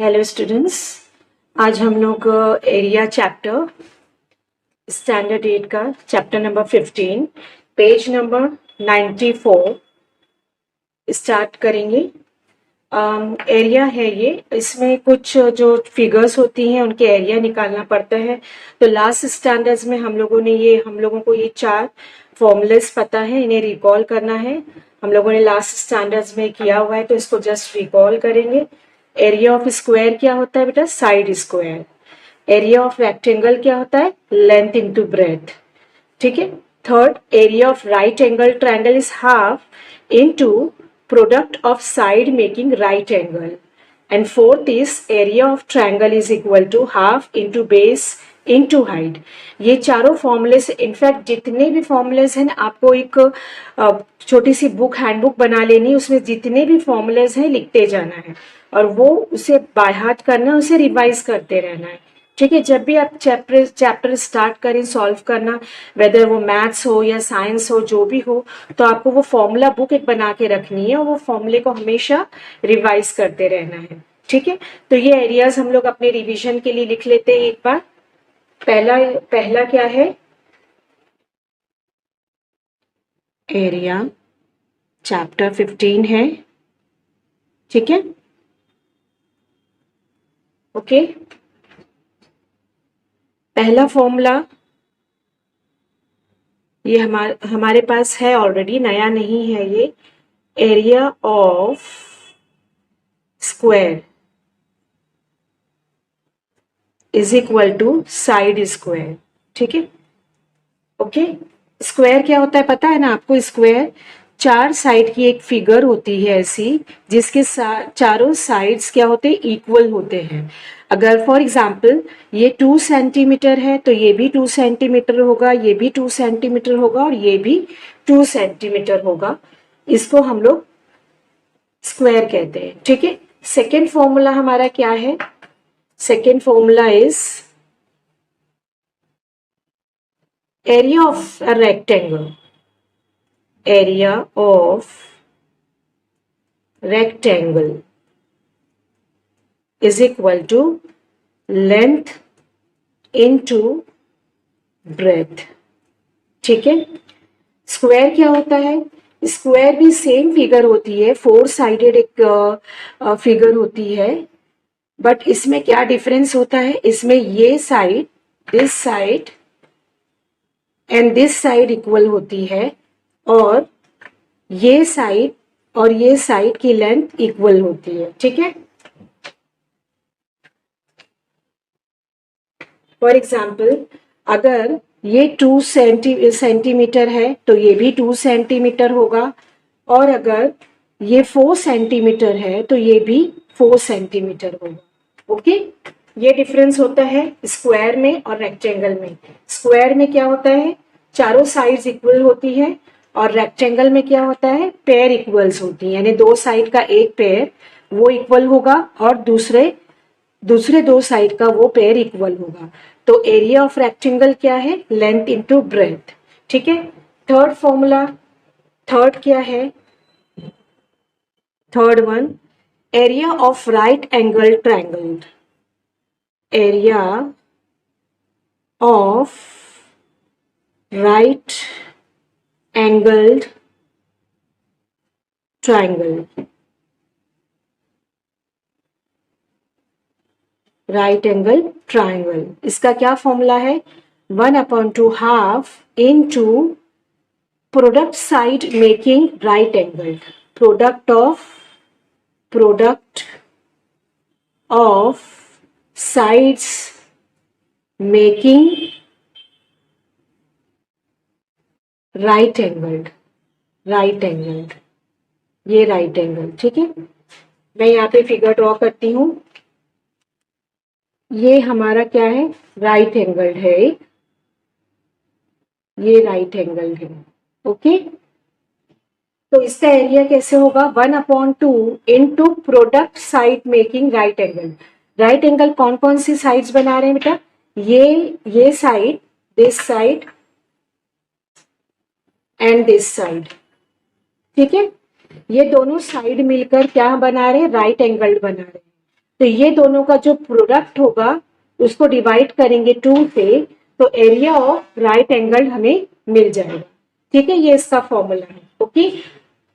Hello students, आज हम लोग एरिया चैप्टर स्टैंडर्ड 8 का chapter number 15 page number 94 start करेंगे। एरिया है ये, इसमें कुछ जो फिगर्स होती हैं उनके एरिया निकालना पड़ता है। तो लास्ट स्टैंडर्ड्स में हम लोगों को ये 4 फॉर्मूलेस पता है, इन्हें रिकॉल करना है। हम लोगों ने लास्ट स्टैंडर्ड्स में किया हुआ है, तो इसको जस्ट रिकॉल करेंगे। एरिया ऑफ स्क्वायर क्या होता है बेटा? Side square. Area of rectangle क्या होता है? Length into breadth. ठीक है। Third, area of right angle triangle is half into product of side making right angle. And fourth is area of triangle is equal to half into base into height. ये चारों formulas, in fact जितने भी formulas हैं आपको एक छोटी सी book, handbook बना लेनी, उसमें जितने भी फॉर्मूलेस हैं लिखते जाना है और वो उसे बाय हार्ट करना, उसे रिवाइज करते रहना है। ठीक है। जब भी आप चैप्टर स्टार्ट करें सॉल्व करना, वेदर वो मैथ्स हो या साइंस हो, जो भी हो, तो आपको वो फॉर्मूला बुक एक बना के रखनी है और वो फॉर्मूले को हमेशा रिवाइज करते रहना है। ठीक है। तो ये एरियाज हम लोग अपने रिवीजन के लिए लिख लेते हैं एक बार। पहला क्या है? एरिया चैप्टर 15 है। ठीक है। ओके। पहला फॉर्मूला ये हमारे पास है ऑलरेडी, नया नहीं है ये। Area of square is equal to side square. ठीक है। ओके। स्क्वायर क्या होता है पता है ना आपको? स्क्वायर 4 साइड की एक फिगर होती है ऐसी, जिसके चारों साइड्स क्या होते हैं? इक्वल होते हैं। अगर फॉर एग्जाम्पल ये 2 सेंटीमीटर है तो ये भी 2 सेंटीमीटर होगा, ये भी 2 सेंटीमीटर होगा और ये भी 2 सेंटीमीटर होगा। इसको हम लोग स्क्वायर कहते हैं। ठीक है। सेकेंड फॉर्मूला हमारा क्या है? Second formula is area of a rectangle. Area of rectangle is equal to length into breadth. ठीक है। स्क्वायर क्या होता है? स्क्वायर भी सेम फिगर होती है, 4 साइडेड एक फिगर होती है, बट इसमें क्या डिफरेंस होता है? इसमें ये side, this side and this side equal होती है और ये साइड और ये साइड की लेंथ इक्वल होती है। ठीक है। फॉर एग्जाम्पल अगर ये 2 सेंटीमीटर है तो ये भी 2 सेंटीमीटर होगा, और अगर ये 4 सेंटीमीटर है तो ये भी 4 सेंटीमीटर होगा। ओके। ये डिफरेंस होता है स्क्वायर में और रेक्टेंगल में। स्क्वायर में क्या होता है? चारों साइड्स इक्वल होती है, और रेक्टेंगल में क्या होता है? पेयर इक्वल्स होती है, यानी 2 साइड का एक पेयर वो इक्वल होगा और दूसरे 2 साइड का वो पेयर इक्वल होगा। तो एरिया ऑफ रेक्टेंगल क्या है? Length into breadth. ठीक है। थर्ड फॉर्मूला, थर्ड क्या है? Third one, area of right angle triangle. Area of right angled triangle. Right angle triangle, इसका क्या फॉर्मूला है? 1/2 half into product side making right angle. Product of sides making right angle. Right angle, ये right angle. ठीक है। मैं यहाँ पे figure draw करती हूँ। ये हमारा क्या है? राइट एंगल है। ये राइट एंगल है। ओके। तो इसका एरिया कैसे होगा? 1/2 into product side making right angle. Right angle कौन कौन सी साइड्स बना रहे हैं बेटा? ये side, this side and this side. ठीक है। ये दोनों साइड मिलकर क्या बना रहे हैं? राइट एंगल बना रहे हैं। तो ये दोनों का जो प्रोडक्ट होगा उसको डिवाइड करेंगे 2 से, तो एरिया ऑफ राइट एंगल हमें मिल जाएगा। ठीक है, ये इसका फॉर्मूला है। ओके,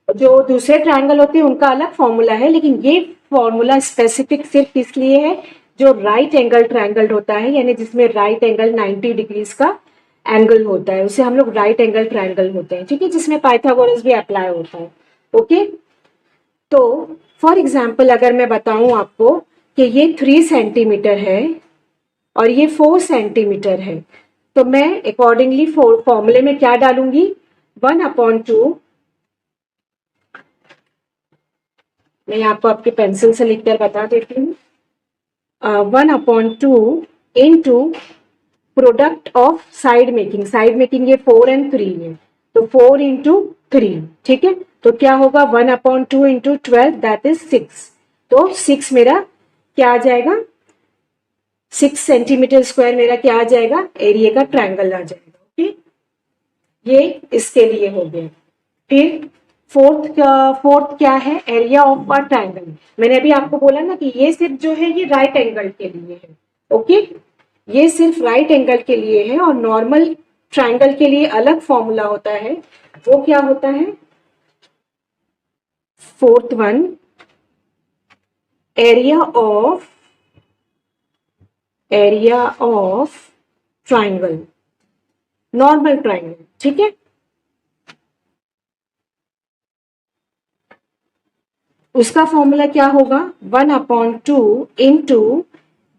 जो दूसरे ट्रायंगल होते हैं उनका अलग फॉर्मूला है, लेकिन ये फॉर्मूला स्पेसिफिक सिर्फ इसलिए है जो राइट एंगल ट्रायंगल होता है, यानी जिसमें राइट एंगल 90 डिग्रीज का एंगल होता है, उसे हम लोग राइट एंगल ट्रायंगल होते हैं। ठीक है, जिसमें पाइथागोरस भी अप्लाई होता है। ओके, तो फॉर एग्जाम्पल अगर मैं बताऊं आपको कि ये 3 सेंटीमीटर है और ये 4 सेंटीमीटर है, तो मैं अकॉर्डिंगली फॉर्मूले में क्या डालूंगी, 1/2, मैं आपको आपके पेंसिल से लिखकर बता देती हूँ, 1/2 into product of side making ये 4 और 3 है, तो 4 इंटू 3। ठीक है, तो क्या होगा, 1/2 इंटू 12 दैट इज 6। तो 6 मेरा क्या आ जाएगा, 6 सेंटीमीटर स्क्वायर मेरा क्या आ जाएगा, एरिया का ट्रायंगल आ जाएगा। ओके, ये इसके लिए हो गया। फिर फोर्थ क्या है, एरिया ऑफ अ ट्रायंगल। मैंने अभी आपको बोला ना कि ये सिर्फ जो है ये राइट एंगल के लिए है। ओके, ये सिर्फ राइट एंगल के लिए है, और नॉर्मल ट्रायंगल के लिए अलग फॉर्मूला होता है। वो क्या होता है, fourth one, area of triangle, normal triangle. ठीक है, उसका फॉर्मूला क्या होगा, 1/2 इंटू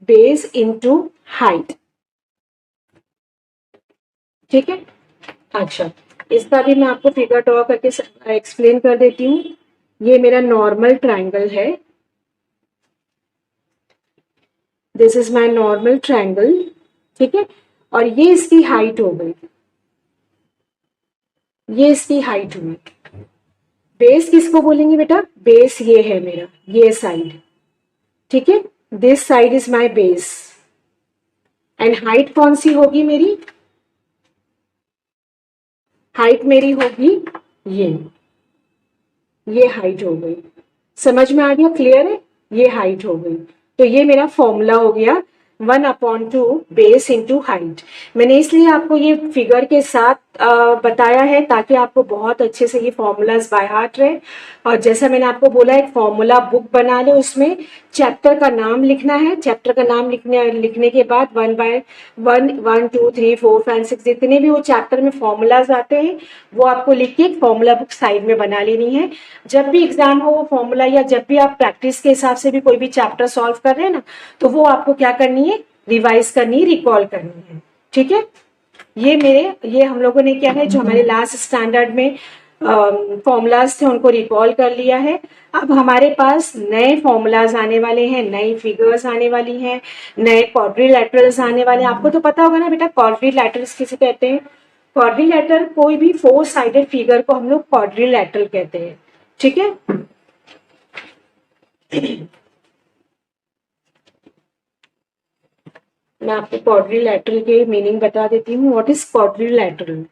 बेस इंटू हाइट। ठीक है, अच्छा, इसका भी मैं आपको फिगर ड्रॉ करके एक्सप्लेन कर देती हूँ। ये मेरा नॉर्मल ट्रायंगल है, this is my normal triangle. ठीक है, और ये इसकी हाइट हो गई, ये इसकी हाइट हुई। बेस किसको बोलेंगे बेटा, बेस ये है मेरा, ये साइड। ठीक है, this side is my base, and height कौन सी होगी मेरी, हाइट मेरी होगी ये हाइट हो गई। समझ में आ गया, क्लियर है, ये हाइट हो गई। तो ये मेरा फॉर्मूला हो गया 1/2 बेस इंटू हाइट। मैंने इसलिए आपको ये फिगर के साथ बताया है ताकि आपको बहुत अच्छे से ये फॉर्मूलाज बाय हार्ट रहे। और जैसा मैंने आपको बोला, एक फॉर्मूला बुक बना ले, उसमें चैप्टर का नाम लिखना है। चैप्टर का नाम लिखने के बाद 1 2 3 4 5 6 जितने भी वो चैप्टर में फॉर्मूलाज आते हैं वो आपको लिख के एक फॉर्मूला बुक साइड में बना लेनी है। जब भी एग्जाम हो वो फॉर्मूला, या जब भी आप प्रैक्टिस के हिसाब से भी कोई भी चैप्टर सॉल्व कर रहे हैं ना, तो वो आपको क्या करनी है, रिवाइज करनी है, रिकॉल करनी है। ठीक है, ये हम लोगों ने क्या है, जो हमारे लास्ट स्टैंडर्ड में फॉर्मूलाज थे उनको रिकॉल कर लिया है। अब हमारे पास नए फॉर्मूलाज आने वाले हैं, नई फिगर्स आने वाली हैं, नए क्वाड्रिलैटरल्स आने वाले हैं। आपको तो पता होगा ना बेटा, क्वाड्रिलैटरल्स किसे कहते हैं, क्वाड्रिलैटरल कोई भी 4 साइडेड फिगर को हम लोग क्वाड्रिलैटरल कहते हैं। ठीक है, मैं आपको क्वाड्रिलैटरल के मीनिंग बता देती हूँ। What is quadrilateral,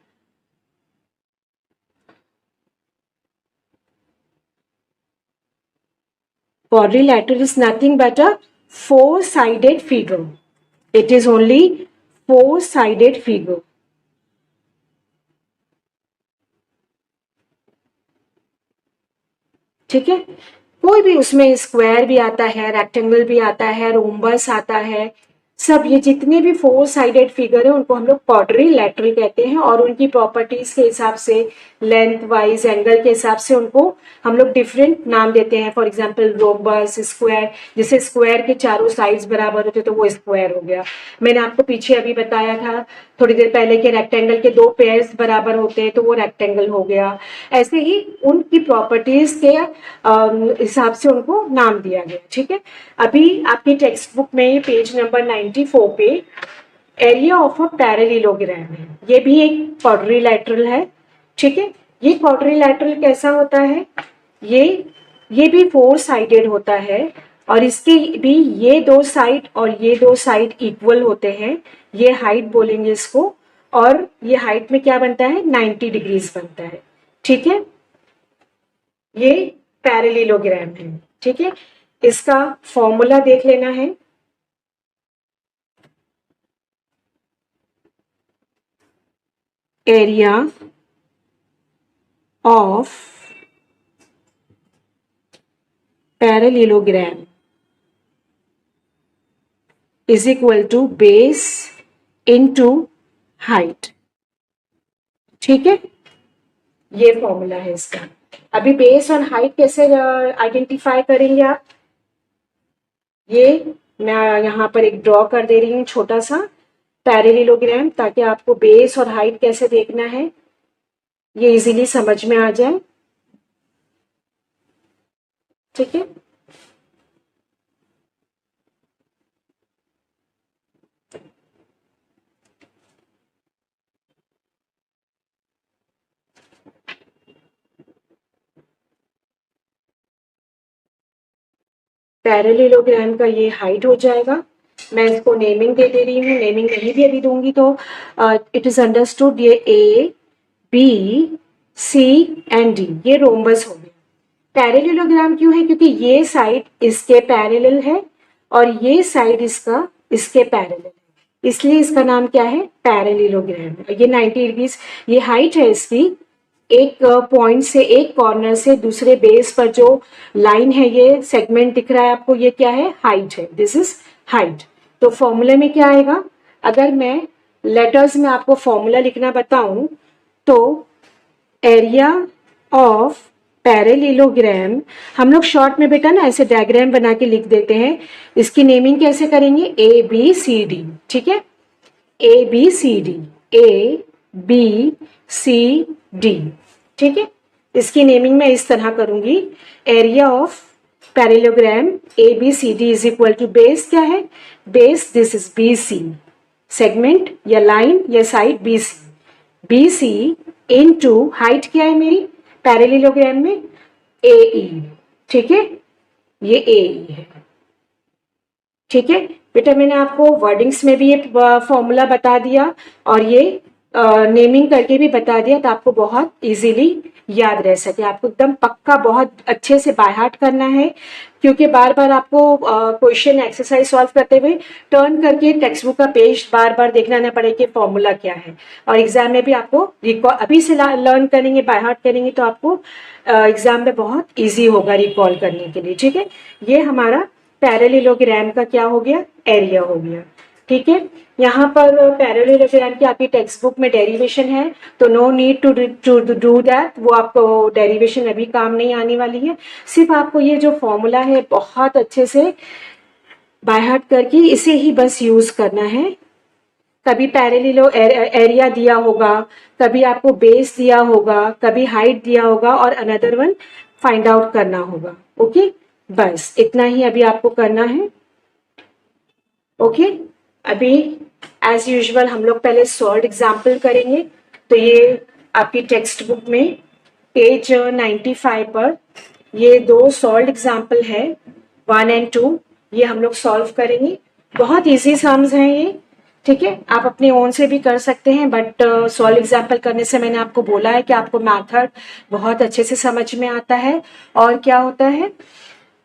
quadrilateral is nothing but a 4-sided figure. It is only 4-sided figure. ठीक है, कोई भी उसमें स्क्वायर भी आता है, रेक्टेंगल भी आता है, रोम्बस आता है, सब ये जितने भी 4-साइडेड फिगर है उनको हम लोग क्वाड्रिलैटरल कहते हैं। और उनकी प्रॉपर्टीज के हिसाब से, लेंथ वाइज, एंगल के हिसाब से उनको हम लोग डिफरेंट नाम देते हैं। फॉर एग्जांपल रोम्बस, स्क्वायर, जैसे स्क्वायर के चारों साइड्स बराबर होते तो वो स्क्वायर हो गया। मैंने आपको पीछे अभी बताया था थोड़ी देर पहले कि रेक्टेंगल के 2 पेयर्स बराबर होते हैं तो वो रेक्टेंगल हो गया। ऐसे ही उनकी प्रॉपर्टीज के हिसाब से उनको नाम दिया गया। ठीक है, अभी आपकी टेक्स्ट बुक में पेज नंबर 94 पे एरिया ऑफ अ पैरेललोग्राम है, ये भी एक क्वाड्रिलैटरल है। ठीक है, ये क्वाड्रिलैटरल कैसा होता है, ये भी 4-साइडेड होता है, और इसके भी ये 2 साइड और ये 2 साइड इक्वल होते हैं। ये हाइट बोलेंगे इसको, और ये हाइट में क्या बनता है, 90 डिग्रीज बनता है। ठीक है, ये पैरेललोग्राम है। ठीक है, इसका फॉर्मूला देख लेना है। Area of parallelogram is equal to base into height. ठीक है, ये फॉर्मूला है इसका। अभी बेस और हाइट कैसे आइडेंटिफाई करेंगे आप, ये मैं यहाँ पर एक ड्रॉ कर दे रही हूँ छोटा सा पैरेललोग्राम, ताकि आपको बेस और हाइट कैसे देखना है ये इजीली समझ में आ जाए। ठीक है, पैरेललोग्राम का ये हाइट हो जाएगा। मैं इसको नेमिंग दे रही हूँ, नेमिंग नहीं भी अभी दूंगी तो इट इज अंडरस्टूड ये A B C and D ये रोम्बस हो गया। पैरेललोग्राम क्यों है, क्योंकि ये साइड इसके पैरेलल है और ये साइड इसके पैरेलल है, इसलिए इसका नाम क्या है, पैरेललोग्राम। ये 90 डिग्रीज ये हाइट है इसकी। एक पॉइंट से एक कॉर्नर से दूसरे बेस पर जो लाइन है, ये सेगमेंट दिख रहा है आपको, ये क्या है, हाइट है। This is height. तो फॉर्मूले में क्या आएगा, अगर मैं लेटर्स में आपको फॉर्मूला लिखना बताऊं तो एरिया ऑफ पैरेललोग्राम, हम लोग शॉर्ट में बेटा ना ऐसे डायग्राम बना के लिख देते हैं। इसकी नेमिंग कैसे करेंगे, ए बी सी डी। ठीक है, A B C D, A B C D. ठीक है, इसकी नेमिंग मैं इस तरह करूंगी, area of parallelogram A B C D is equal to base क्या है, base this is B C, segment या लाइन या side B C, B C into height क्या है मेरी पैरेललोग्राम में, ए ई। ठीक है, ये ए ई है। ठीक है बेटा, मैंने आपको वर्डिंग्स में भी ये फॉर्मूला बता दिया और ये नेमिंग करके भी बता दिया, तो आपको बहुत इजीली याद रह सके। आपको एकदम पक्का बहुत अच्छे से बाय हार्ट करना है, क्योंकि बार बार आपको क्वेश्चन एक्सरसाइज सॉल्व करते हुए टर्न करके टेक्स्ट बुक का पेज बार बार देखना ना पड़े कि फॉर्मूला क्या है। और एग्जाम में भी आपको रिकॉल अभी से लर्न करेंगे, बाय हार्ट करेंगे, तो आपको एग्जाम में बहुत ईजी होगा रिकॉल करने के लिए। ठीक है, ये हमारा पैरेललोग्राम का क्या हो गया, एरिया हो गया। ठीक है, यहाँ पर पैरेललोग्राम की आपकी टेक्स्ट बुक में डेरिवेशन है, तो no need to do that, वो आपको डेरिवेशन अभी काम नहीं आने वाली है। सिर्फ आपको ये जो फॉर्मूला है बहुत अच्छे से बाय हार्ट करके इसे ही बस यूज करना है। कभी पैरेललो एरिया दिया होगा, कभी आपको बेस दिया होगा, कभी हाइट दिया होगा और अनदर वन फाइंड आउट करना होगा। ओके, बस इतना ही अभी आपको करना है। ओके, अभी एज यूजुअल हम लोग पहले सॉल्व एग्जाम्पल करेंगे। तो ये आपकी टेक्स्ट बुक में पेज 95 पर ये दो सॉल्व एग्जाम्पल है 1 एंड 2, ये हम लोग सॉल्व करेंगे। बहुत इजी सम्स हैं ये। ठीक है, आप अपने ओन से भी कर सकते हैं, बट सॉल्व एग्जाम्पल करने से मैंने आपको बोला है कि आपको मेथड बहुत अच्छे से समझ में आता है और क्या होता है,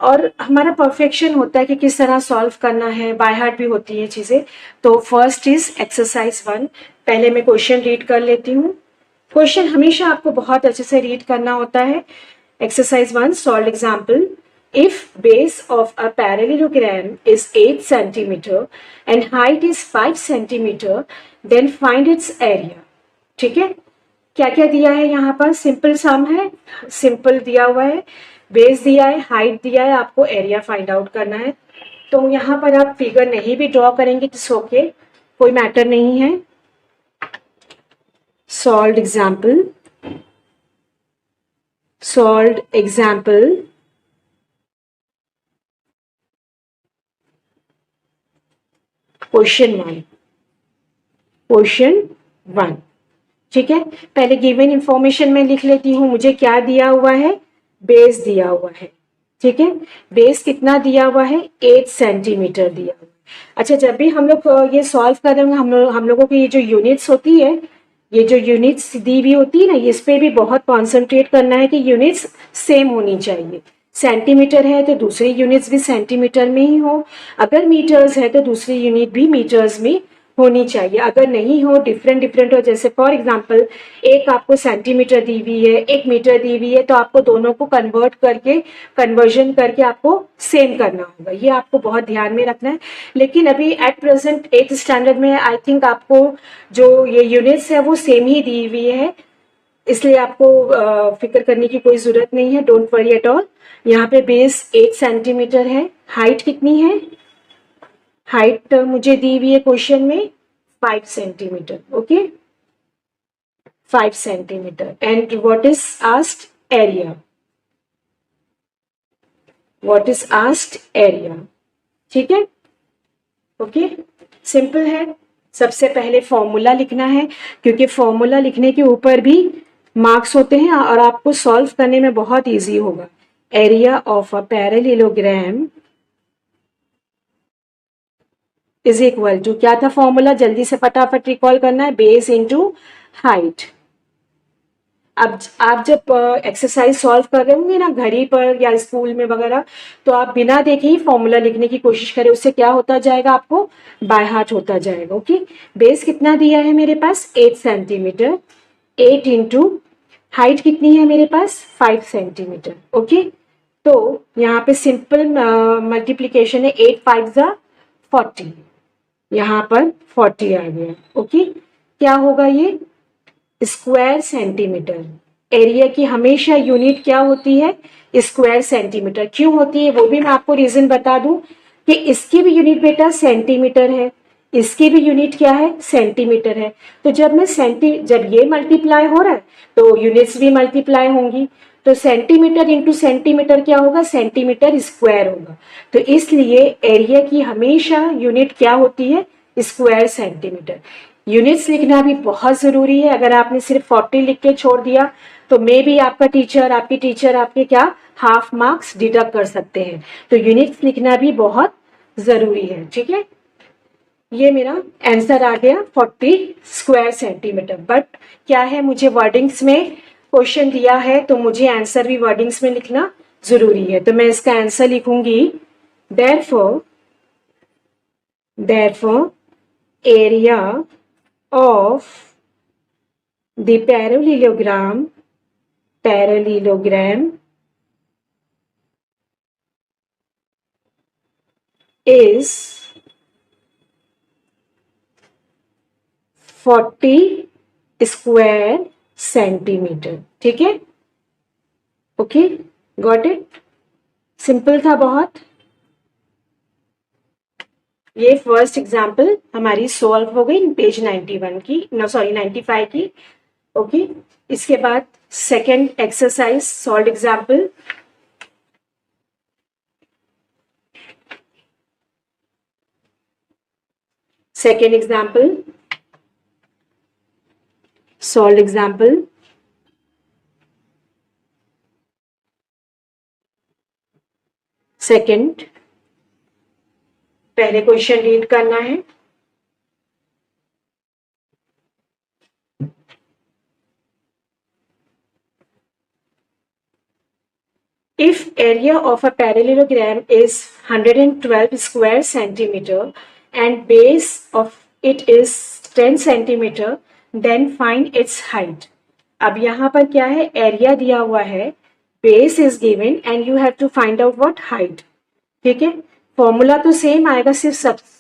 और हमारा परफेक्शन होता है कि किस तरह सॉल्व करना है, बाय हार्ट भी होती है चीजें। तो फर्स्ट इज एक्सरसाइज 1। पहले मैं क्वेश्चन रीड कर लेती हूँ। क्वेश्चन हमेशा आपको बहुत अच्छे से रीड करना होता है। Exercise 1, solve example. If base of a parallelogram is 8 centimeter and height is 5 centimeter, then find its area. ठीक है, क्या क्या दिया है यहाँ पर, सिंपल सम है, सिंपल दिया हुआ है, बेस दिया है, हाइट दिया है, आपको एरिया फाइंड आउट करना है। तो यहाँ पर आप फिगर नहीं भी ड्रॉ करेंगे तो ओके, कोई मैटर नहीं है। Solve example, solve example. Question 1, question 1। ठीक है, पहले गिवन इंफॉर्मेशन में लिख लेती हूँ, मुझे क्या दिया हुआ है, बेस दिया हुआ है। ठीक है, बेस कितना दिया हुआ है, 8 सेंटीमीटर दिया हुआ है। अच्छा, जब भी हम लोग ये सॉल्व करेंगे, हम लोगों की ये जो यूनिट्स होती है, ये जो यूनिट्स दी हुई होती है ना, इस पे भी बहुत कॉन्सेंट्रेट करना है कि यूनिट्स सेम होनी चाहिए। सेंटीमीटर है तो दूसरी यूनिट्स भी सेंटीमीटर में ही हो, अगर मीटर्स है तो दूसरी यूनिट भी मीटर्स में होनी चाहिए। अगर नहीं हो, डिफरेंट डिफरेंट हो, जैसे फॉर एग्जांपल एक आपको सेंटीमीटर दी हुई है, एक मीटर दी हुई है, तो आपको दोनों को कन्वर्जन करके आपको सेम करना होगा। ये आपको बहुत ध्यान में रखना है। लेकिन अभी एट प्रेजेंट 8th स्टैंडर्ड में आई थिंक आपको जो ये यूनिट्स है वो सेम ही दी हुई है, इसलिए आपको फिक्र करने की कोई जरूरत नहीं है, डोंट वरी एट ऑल। यहाँ पे बेस 8 सेंटीमीटर है। हाइट कितनी है? हाइट मुझे दी हुई है क्वेश्चन में 5 centimetre. Okay, 5 centimetre. And what is asked? Area. What is asked? Area. ठीक है, ओके, सिंपल है। सबसे पहले फॉर्मूला लिखना है, क्योंकि फॉर्मूला लिखने के ऊपर भी मार्क्स होते हैं और आपको सॉल्व करने में बहुत इजी होगा। Area of a parallelogram is equal to, क्या था फॉर्मूला? जल्दी से फटाफट रिकॉल करना है, बेस इनटू हाइट। अब आप जब एक्सरसाइज सॉल्व कर रहे होंगे ना घड़ी पर या स्कूल में वगैरह, तो आप बिना देखे ही फॉर्मूला लिखने की कोशिश करें, उससे क्या होता जाएगा, आपको बाय हार्ट होता जाएगा। ओके, बेस कितना दिया है मेरे पास? 8 सेंटीमीटर। 8 इंटू हाइट कितनी है मेरे पास? 5 सेंटीमीटर। ओके, तो यहाँ पे सिंपल मल्टीप्लीकेशन है, 8 5 जा 40, यहाँ पर 40 आ गया। ओके, क्या होगा ये? Square centimetre. एरिया की हमेशा यूनिट क्या होती है? Square centimetre. क्यों होती है वो भी मैं आपको रीजन बता दूं कि इसकी भी यूनिट बेटा सेंटीमीटर है, इसकी भी यूनिट क्या है? सेंटीमीटर है। तो जब ये मल्टीप्लाई हो रहा है तो यूनिट्स भी मल्टीप्लाई होंगी, तो सेंटीमीटर इंटू सेंटीमीटर क्या होगा? सेंटीमीटर स्क्वायर होगा। तो इसलिए एरिया की हमेशा यूनिट क्या होती है? Square centimetre. यूनिट्स लिखना भी बहुत जरूरी है। अगर आपने सिर्फ 40 लिख के छोड़ दिया तो मे भी आपका टीचर, आपकी टीचर आपके क्या हाफ मार्क्स डिडक्ट कर सकते हैं। तो यूनिट्स लिखना भी बहुत जरूरी है। ठीक है, ये मेरा आंसर आ गया 40 स्क्वायर सेंटीमीटर। बट क्या है, मुझे वर्डिंग्स में क्वेश्चन दिया है तो मुझे आंसर भी वर्डिंग्स में लिखना जरूरी है। तो मैं इसका आंसर लिखूंगी therefore area of the parallelogram is 40 square centimetre. ठीक है, ओके, गॉट इट। सिंपल था बहुत। ये फर्स्ट एग्जाम्पल हमारी सॉल्व हो गई पेज 91 की, नो सॉरी 95 की। ओके, इसके बाद second exercise solve example. Second example, solve example. Second, पहले क्वेश्चन रीड करना है। If area of a parallelogram is 112 square centimeter and base of it is 10 centimeter, then find its height. अब यहाँ पर क्या है? एरिया दिया हुआ है, base is given and you have to find out what height. ठीक है, फॉर्मूला तो सेम आएगा, सिर्फ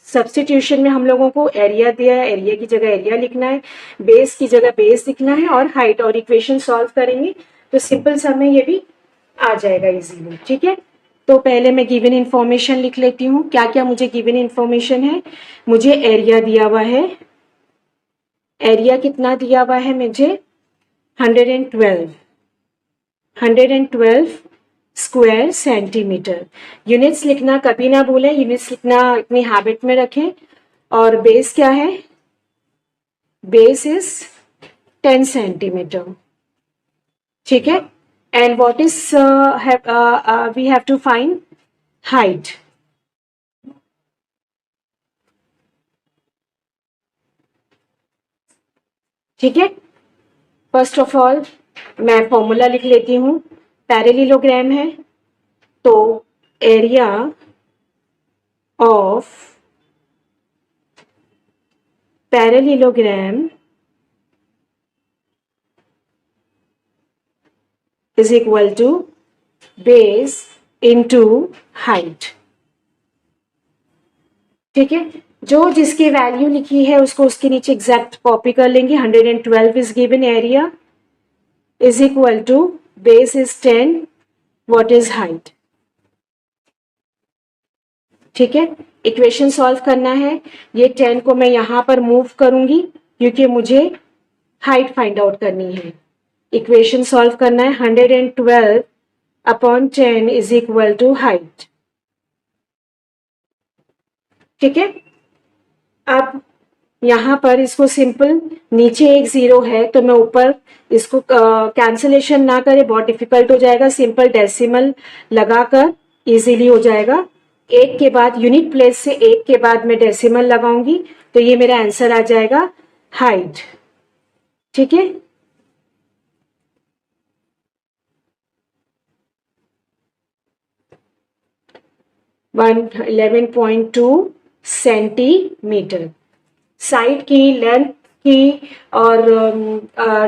सब्सटीट्यूशन में हम लोगों को एरिया दिया है, एरिया की जगह एरिया लिखना है, बेस की जगह बेस लिखना है और हाइट, और इक्वेशन सॉल्व करेंगे तो सिंपल सा में ये भी आ जाएगा इजीली। ठीक है, तो पहले मैं गिवन इंफॉर्मेशन लिख लेती हूँ। क्या क्या मुझे गिवन इंफॉर्मेशन है? मुझे एरिया दिया हुआ है। एरिया कितना दिया हुआ है मुझे? 112 स्क्वायर सेंटीमीटर। यूनिट्स लिखना कभी ना भूलें, यूनिट्स लिखना अपनी हैबिट में रखें। और बेस क्या है? Base is 10 centimetre. ठीक है, and what is we have to find height. ठीक है, फर्स्ट ऑफ ऑल मैं फॉर्मूला लिख लेती हूँ। पैरेललोग्राम है, तो area of parallelogram is equal to base into height. ठीक है, जो जिसकी वैल्यू लिखी है उसको उसके नीचे एग्जैक्ट कॉपी कर लेंगे। 112 is given, area is equal to base is 10, what is height. ठीक है, इक्वेशन सॉल्व करना है। ये 10 को मैं यहां पर मूव करूंगी क्योंकि मुझे हाइट फाइंड आउट करनी है। इक्वेशन सॉल्व करना है। 112 upon 10 is equal to height. ठीक है, अब यहां पर इसको सिंपल, नीचे एक जीरो है तो मैं ऊपर इसको कैंसलेशन ना करे, बहुत डिफिकल्ट हो जाएगा। सिंपल डेसिमल लगाकर इजीली हो जाएगा। एक के बाद यूनिट प्लेस से एक के बाद मैं डेसिमल लगाऊंगी तो ये मेरा आंसर आ जाएगा हाइट। ठीक है, वन 11.2 सेंटीमीटर। साइड की लेंथ की और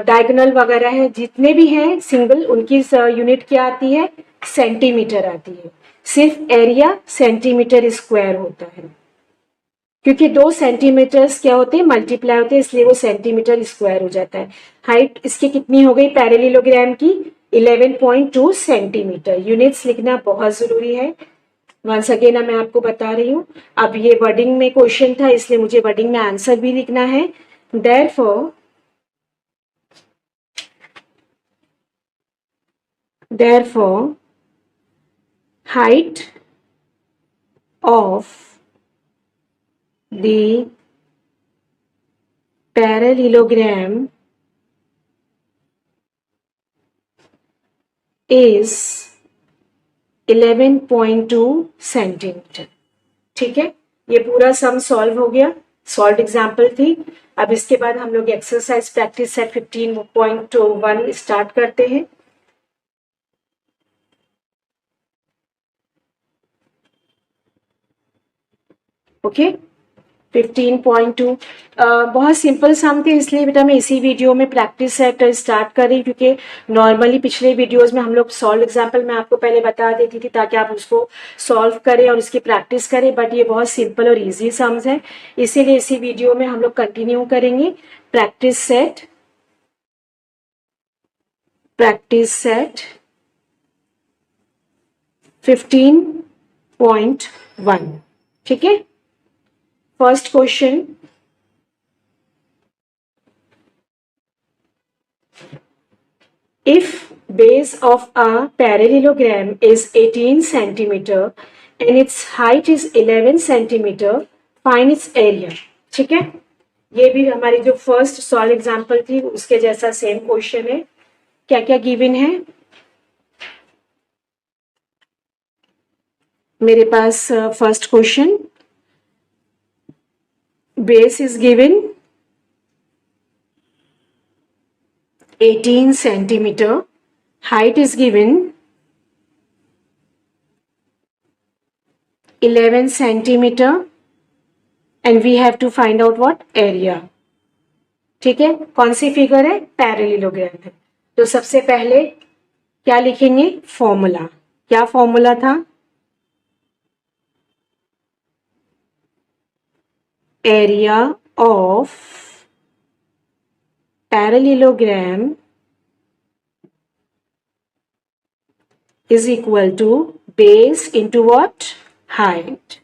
डायगोनल वगैरह है जितने भी हैं सिंगल, उनकी यूनिट क्या आती है, सेंटीमीटर आती है। सिर्फ एरिया सेंटीमीटर स्क्वायर होता है क्योंकि 2 सेंटीमीटर्स क्या होते हैं, मल्टीप्लाई होते हैं, इसलिए वो सेंटीमीटर स्क्वायर हो जाता है। हाइट इसकी कितनी हो गई पैरेललोग्राम की, 11.2 सेंटीमीटर। यूनिट्स लिखना बहुत जरूरी है। वंस अगेन मैं आपको बता रही हूँ। अब ये वर्डिंग में क्वेश्चन था इसलिए मुझे वर्डिंग में आंसर भी लिखना है। therefore height of the parallelogram is 11.2 centimetre. ठीक है, ये पूरा सम सॉल्व हो गया, सॉल्व एग्जाम्पल थी। अब इसके बाद हम लोग एक्सरसाइज प्रैक्टिस सेट 15.1 स्टार्ट करते हैं। ओके, 15.2 बहुत सिंपल सम थे इसलिए बेटा मैं इसी वीडियो में प्रैक्टिस सेट स्टार्ट कर रही, क्योंकि नॉर्मली पिछले वीडियोस में हम लोग सॉल्व एग्जाम्पल मैं आपको पहले बता देती थी ताकि आप उसको सॉल्व करें और उसकी प्रैक्टिस करें, बट ये बहुत सिंपल और इजी सम्स है, इसीलिए इसी वीडियो में हम लोग कंटिन्यू करेंगे। Practice set 15.1। ठीक है, first question, if base of a parallelogram is 18 centimeter and its height is 11 centimeter, find its area। ठीक है, ये भी हमारी जो फर्स्ट सॉल्व एग्जांपल थी उसके जैसा सेम क्वेश्चन है। क्या क्या गिवन है मेरे पास, first question, base is given 18 centimeter, height is given 11 centimeter and we have to find out what area। ठीक है, कौन सी फिगर है, पैरेललोग्राम है। तो सबसे पहले क्या लिखेंगे, फॉर्मूला। क्या फॉर्मूला था, area of parallelogram is equal to base into what, height।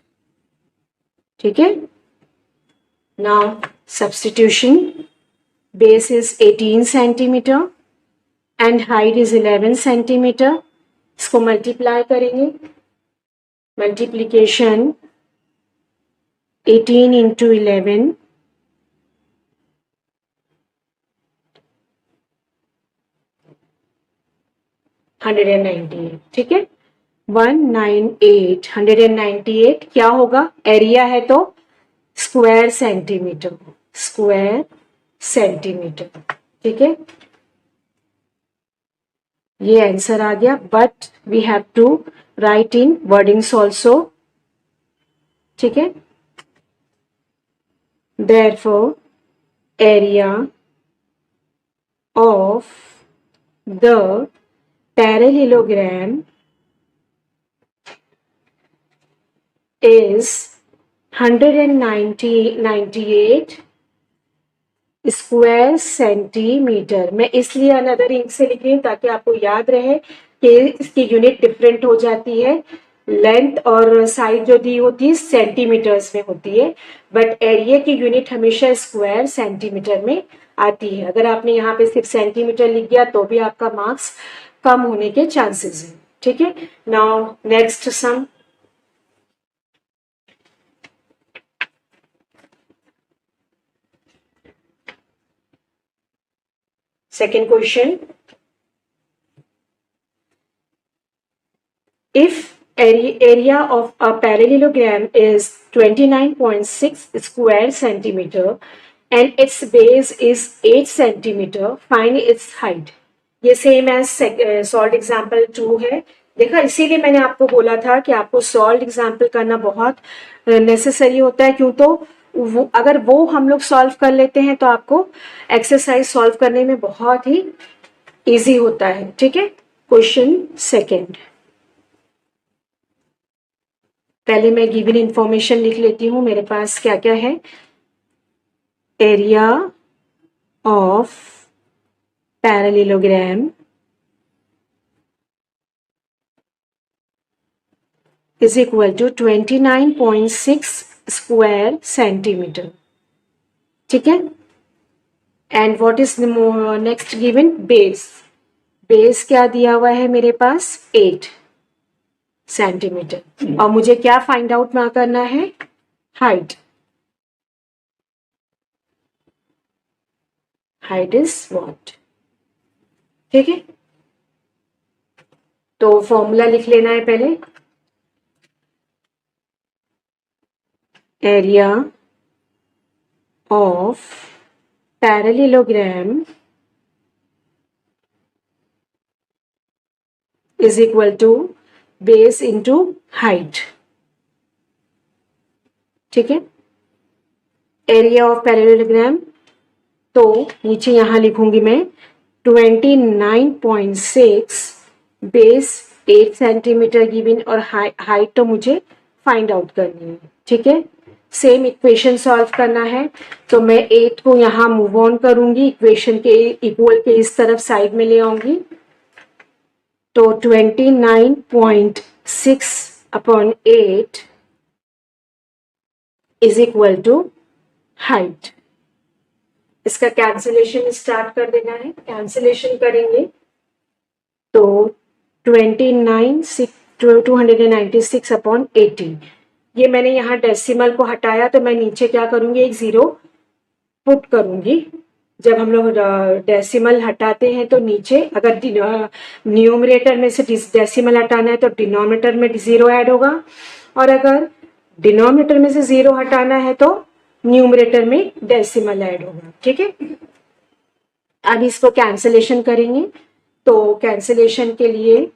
ठीक है, now substitution, base is 18 centimeter and height is 11 centimeter। इसको मल्टीप्लाई करेंगे, मल्टीप्लीकेशन 18 into 11 198। ठीक है, 198 198 क्या होगा, एरिया है तो स्क्वायर सेंटीमीटर, स्क्वायर सेंटीमीटर। ठीक है, ये आंसर आ गया, but we have to write in wordings also, ठीक है। Therefore area of the parallelogram is 198 square centimetre. मैं इसलिए अनदर इंक से लिख रही हूँ ताकि आपको याद रहे कि इसकी यूनिट डिफरेंट हो जाती है। लेंथ और साइज जो दी होती है सेंटीमीटर्स में होती है, बट एरिया की यूनिट हमेशा स्क्वायर सेंटीमीटर में आती है। अगर आपने यहाँ पे सिर्फ सेंटीमीटर लिख दिया तो भी आपका मार्क्स कम होने के चांसेस हैं, ठीक है। Now next sum. Second question, if area of a parallelogram is 29.6 square centimeter and its base is 8 centimeter, find its height। ये सेम एज सॉल्व एग्जाम्पल 2 है। देखा, इसीलिए मैंने आपको बोला था कि आपको सॉल्व एग्जाम्पल करना बहुत नेसेसरी होता है, क्यों तो अगर वो हम लोग सॉल्व कर लेते हैं तो आपको एक्सरसाइज सॉल्व करने में बहुत ही इजी होता है, ठीक है। क्वेश्चन सेकंड, पहले मैं गिवन इंफॉर्मेशन लिख लेती हूं, मेरे पास क्या क्या है। Area of parallelogram is equal to 29.6 square centimetre, ठीक है। And what is next given, base. Base क्या दिया हुआ है मेरे पास, 8 सेंटीमीटर। और मुझे क्या फाइंड आउट ना करना है, हाइट। हाइट इज व्हाट, ठीक है। तो फॉर्मूला लिख लेना है पहले। Area of parallelogram is equal to base into height, ठीक है। एरिया ऑफ पैरेललोग्राम, तो नीचे यहां लिखूंगी मैं 29.6, बेस 8 सेंटीमीटर गिवन, और हाइट तो मुझे फाइंड आउट करनी है, ठीक है। सेम इक्वेशन सॉल्व करना है, तो मैं 8 को यहां मूव ऑन करूंगी, इक्वेशन के इक्वल के इस तरफ साइड में ले आऊंगी। तो 29.6 upon 8 is equal to height. इसका कैंसिलेशन स्टार्ट कर देना है। कैंसिलेशन करेंगे तो 296 अपॉन 80। ये मैंने यहाँ डेसिमल को हटाया तो मैं नीचे क्या करूंगी, एक जीरो पुट करूंगी। जब हम लोग डेसिमल हटाते हैं तो नीचे अगर न्यूमरेटर में से डेसिमल हटाना है तो डिनोमिनेटर में जीरो ऐड होगा, और अगर डिनोमिनेटर में से जीरो हटाना है तो न्यूमरेटर में डेसिमल ऐड होगा, ठीक है। अब इसको कैंसिलेशन करेंगे, तो कैंसिलेशन के लिए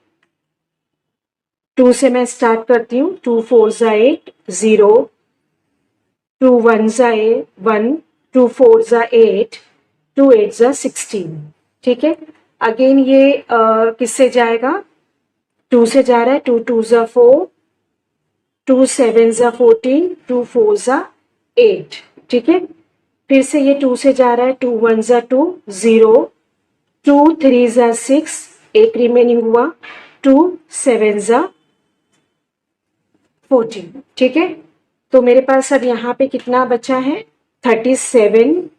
2 से मैं स्टार्ट करती हूँ। 2 4 जा 8, 0, 2 1 जा 1, 2 4 जा 8, 2 8 जा 16, ठीक है। अगेन ये किससे जाएगा, 2 से जा रहा है। 2 2 जा 4, 2 7 जा 14, 2 4 जा 8, ठीक है। फिर से ये 2 से जा रहा है। 2 1 जा 2, 0, 2 3 जा 6, एक रिमेनिंग हुआ, 2 7 जा 14, ठीक है। तो मेरे पास अब यहाँ पे कितना बचा है, 37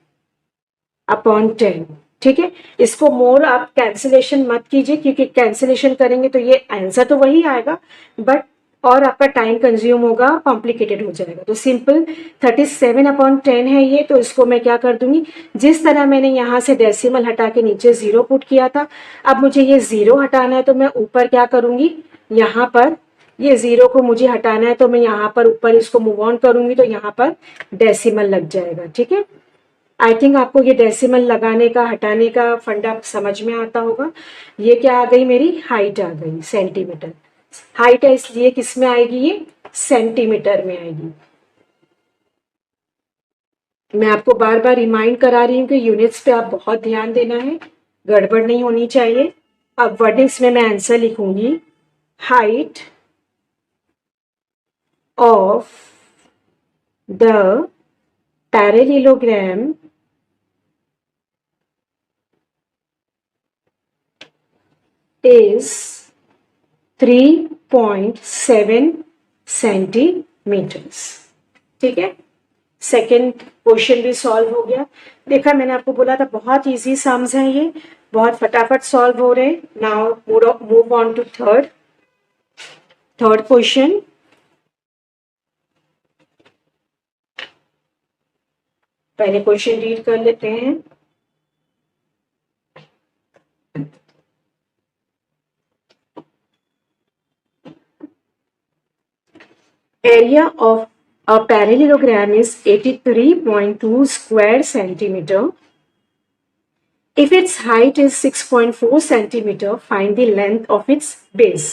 अपॉन 10, ठीक है। इसको मोर आप कैंसिलेशन मत कीजिए, क्योंकि कैंसिलेशन करेंगे तो ये आंसर तो वही आएगा, बट और आपका टाइम कंज्यूम होगा, कॉम्प्लिकेटेड हो जाएगा। तो सिंपल 37 अपॉन 10 है ये, तो इसको मैं क्या कर दूंगी, जिस तरह मैंने यहाँ से डेसिमल हटा के नीचे जीरो पुट किया था, अब मुझे ये जीरो हटाना है तो मैं ऊपर क्या करूंगी, यहाँ पर ये जीरो को मुझे हटाना है तो मैं यहाँ पर ऊपर इसको मूव ऑन करूंगी तो यहाँ पर डेसिमल लग जाएगा, ठीक है। आई थिंक आपको ये डेसिमल लगाने का हटाने का फंडा समझ में आता होगा। ये क्या आ गई, मेरी हाइट आ गई सेंटीमीटर। हाइट है इसलिए किस में आएगी, ये सेंटीमीटर में आएगी। मैं आपको बार बार रिमाइंड करा रही हूँ कि यूनिट्स पे आप बहुत ध्यान देना है, गड़बड़ नहीं होनी चाहिए। अब वर्डिंग्स में मैं आंसर लिखूंगी, height of the parallelogram is 3.7 centimetres. ठीक है, सेकेंड क्वेश्चन भी सॉल्व हो गया। देखा, मैंने आपको बोला था बहुत इजी सम्स हैं, ये बहुत फटाफट सॉल्व हो रहे हैं। Now move on to third question. पहले क्वेश्चन रीड कर लेते हैं। Area of a parallelogram is 83.2 square centimeter. If its height is 6.4 centimeter, find the length of its base.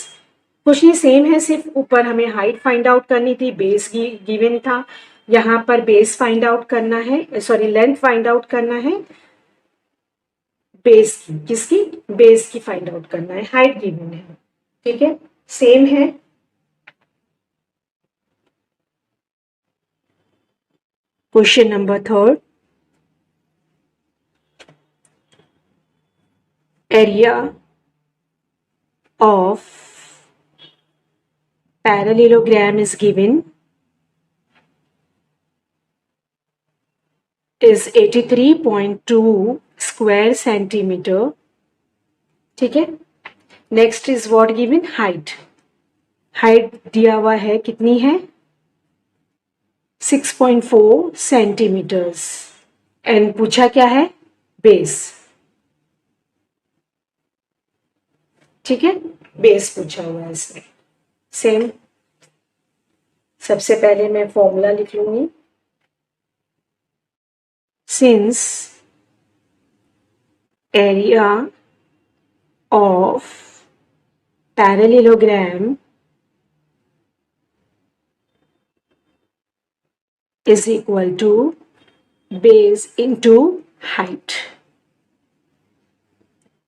Question same है, सिर्फ ऊपर हमें हाइट फाइंड आउट करनी थी, बेस गिवन था, यहाँ पर बेस फाइंड आउट करना है, सॉरी लेंथ फाइंड आउट करना है, बेस की, किसकी, बेस की फाइंड आउट करना है, हाइट गिवन है। ठीक है, सेम है। Question number third, area of parallelogram is given is 83.2 square centimeter. ठीक है, next is what given, height. Height दिया हुआ है, कितनी है, 6.4 सेंटीमीटर्स। एंड पूछा क्या है, बेस। ठीक है, बेस पूछा हुआ है इसमें। सेम, सबसे पहले मैं फॉर्मूला लिख लूंगी। Since area of parallelogram is equal to base into height।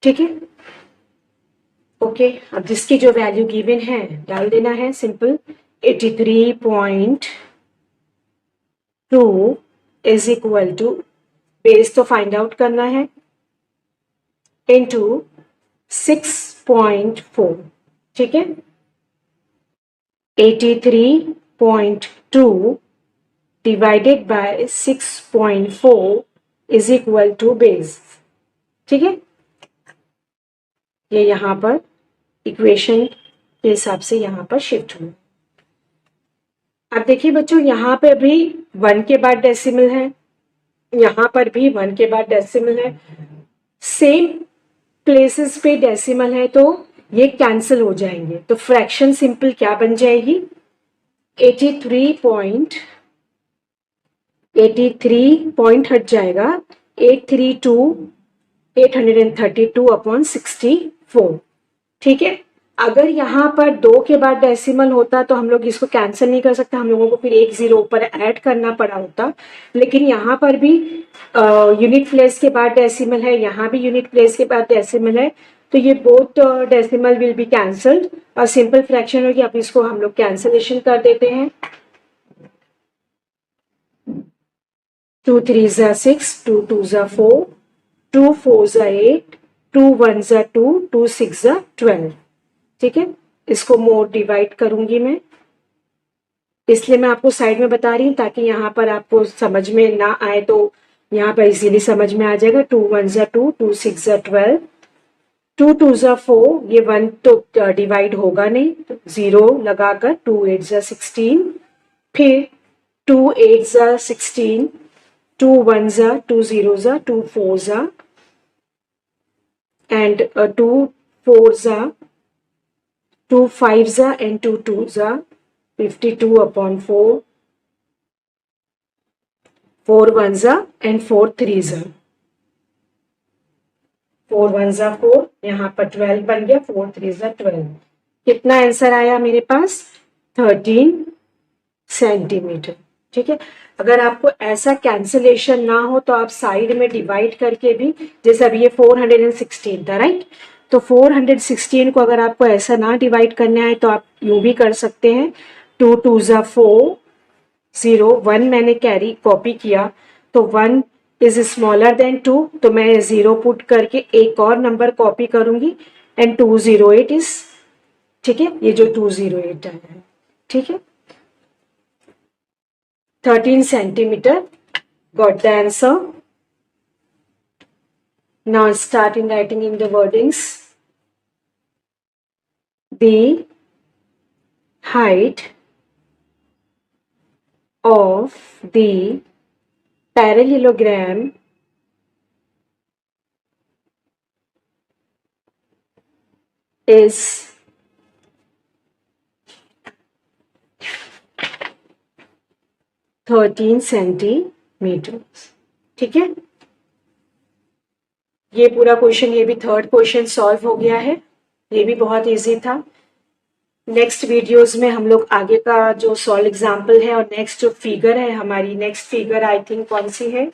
ठीक है, ओके। अब जिसकी जो वैल्यू गिवन है डाल देना है, simple. 83.2 is equal to, base तो फाइंड आउट करना है, इनटू 6.4। ठीक है, 83.2 divided by 6.4 is equal to base. ठीक है, ये यहां पर इक्वेशन के हिसाब से यहां पर शिफ्ट हुआ। अब देखिए बच्चों, यहां पर भी 1 के बाद डेसिमल है, यहां पर भी 1 के बाद डेसिमल है, सेम प्लेसेस पे डेसिमल है, तो ये कैंसिल हो जाएंगे। तो फ्रैक्शन सिंपल क्या बन जाएगी, 83 पॉइंट हट जाएगा, 832 अपॉन 64। ठीक है, अगर यहाँ पर 2 के बाद डेसिमल होता तो हम लोग इसको कैंसिल नहीं कर सकते, हम लोगों को फिर एक 0 ऊपर ऐड करना पड़ा होता। लेकिन यहाँ पर भी यूनिट प्लेस के बाद डेसिमल है, यहाँ भी यूनिट प्लेस के बाद डेसिमल है, तो ये both decimal will be cancelled और सिंपल फ्रैक्शन होगी। अब इसको हम लोग कैंसलेशन कर देते हैं। 2 3 6, 2 2 4, 2 4 8, 2 1 2, 2 6 12। ठीक है, इसको मोर डिवाइड करूंगी मैं, इसलिए मैं आपको साइड में बता रही हूँ ताकि यहाँ पर आपको समझ में ना आए, तो यहाँ पर इजीली समझ में आ जाएगा। 2 1 2, 2 6 12, 2 2 4, ये 1 तो डिवाइड होगा नहीं, तो 0 लगाकर 2 8 16, फिर 2 8 16, 2 1 2 0 2 4 and 2 4 2 5 and 2 2 52 upon 4, 4 1s and 4 3s। 4 1s 4, यहाँ पर 12 बन गया, 4 3s 12। कितना आंसर आया मेरे पास? 13 सेंटीमीटर। ठीक है, अगर आपको ऐसा कैंसिलेशन ना हो तो आप साइड में डिवाइड करके भी, जैसे अब ये 416 था, राइट, तो 416 को अगर आपको ऐसा ना डिवाइड करना है तो आप यूं भी कर सकते हैं। 2 2s 4, 0, 1 मैंने कैरी कॉपी किया, तो 1 इज स्मॉलर देन 2, तो मैं 0 पुट करके एक और नंबर कॉपी करूंगी, एंड 208 इज, ठीक है, ये जो 208 आया है, ठीक है, 13 centimeter. Got the answer. Now start in writing in the wordings. The height of the parallelogram is 13 centimetre. ठीक है, ये पूरा क्वेश्चन, ये भी थर्ड क्वेश्चन सॉल्व हो गया है, ये भी बहुत इजी था। नेक्स्ट वीडियोस में हम लोग आगे का जो सॉल्व एग्जाम्पल है और नेक्स्ट जो फिगर है हमारी, नेक्स्ट फिगर आई थिंक कौन सी है,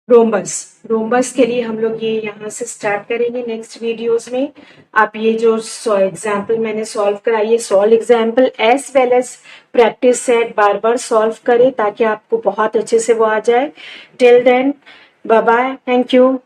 रोम्बस। रोम्बस के लिए हम लोग ये यहाँ से स्टार्ट करेंगे नेक्स्ट वीडियोस में। आप ये जो एग्जाम्पल मैंने सॉल्व कराई है, solve example as well as practice set बार बार सॉल्व करें ताकि आपको बहुत अच्छे से वो आ जाए। Till then bye bye, thank you.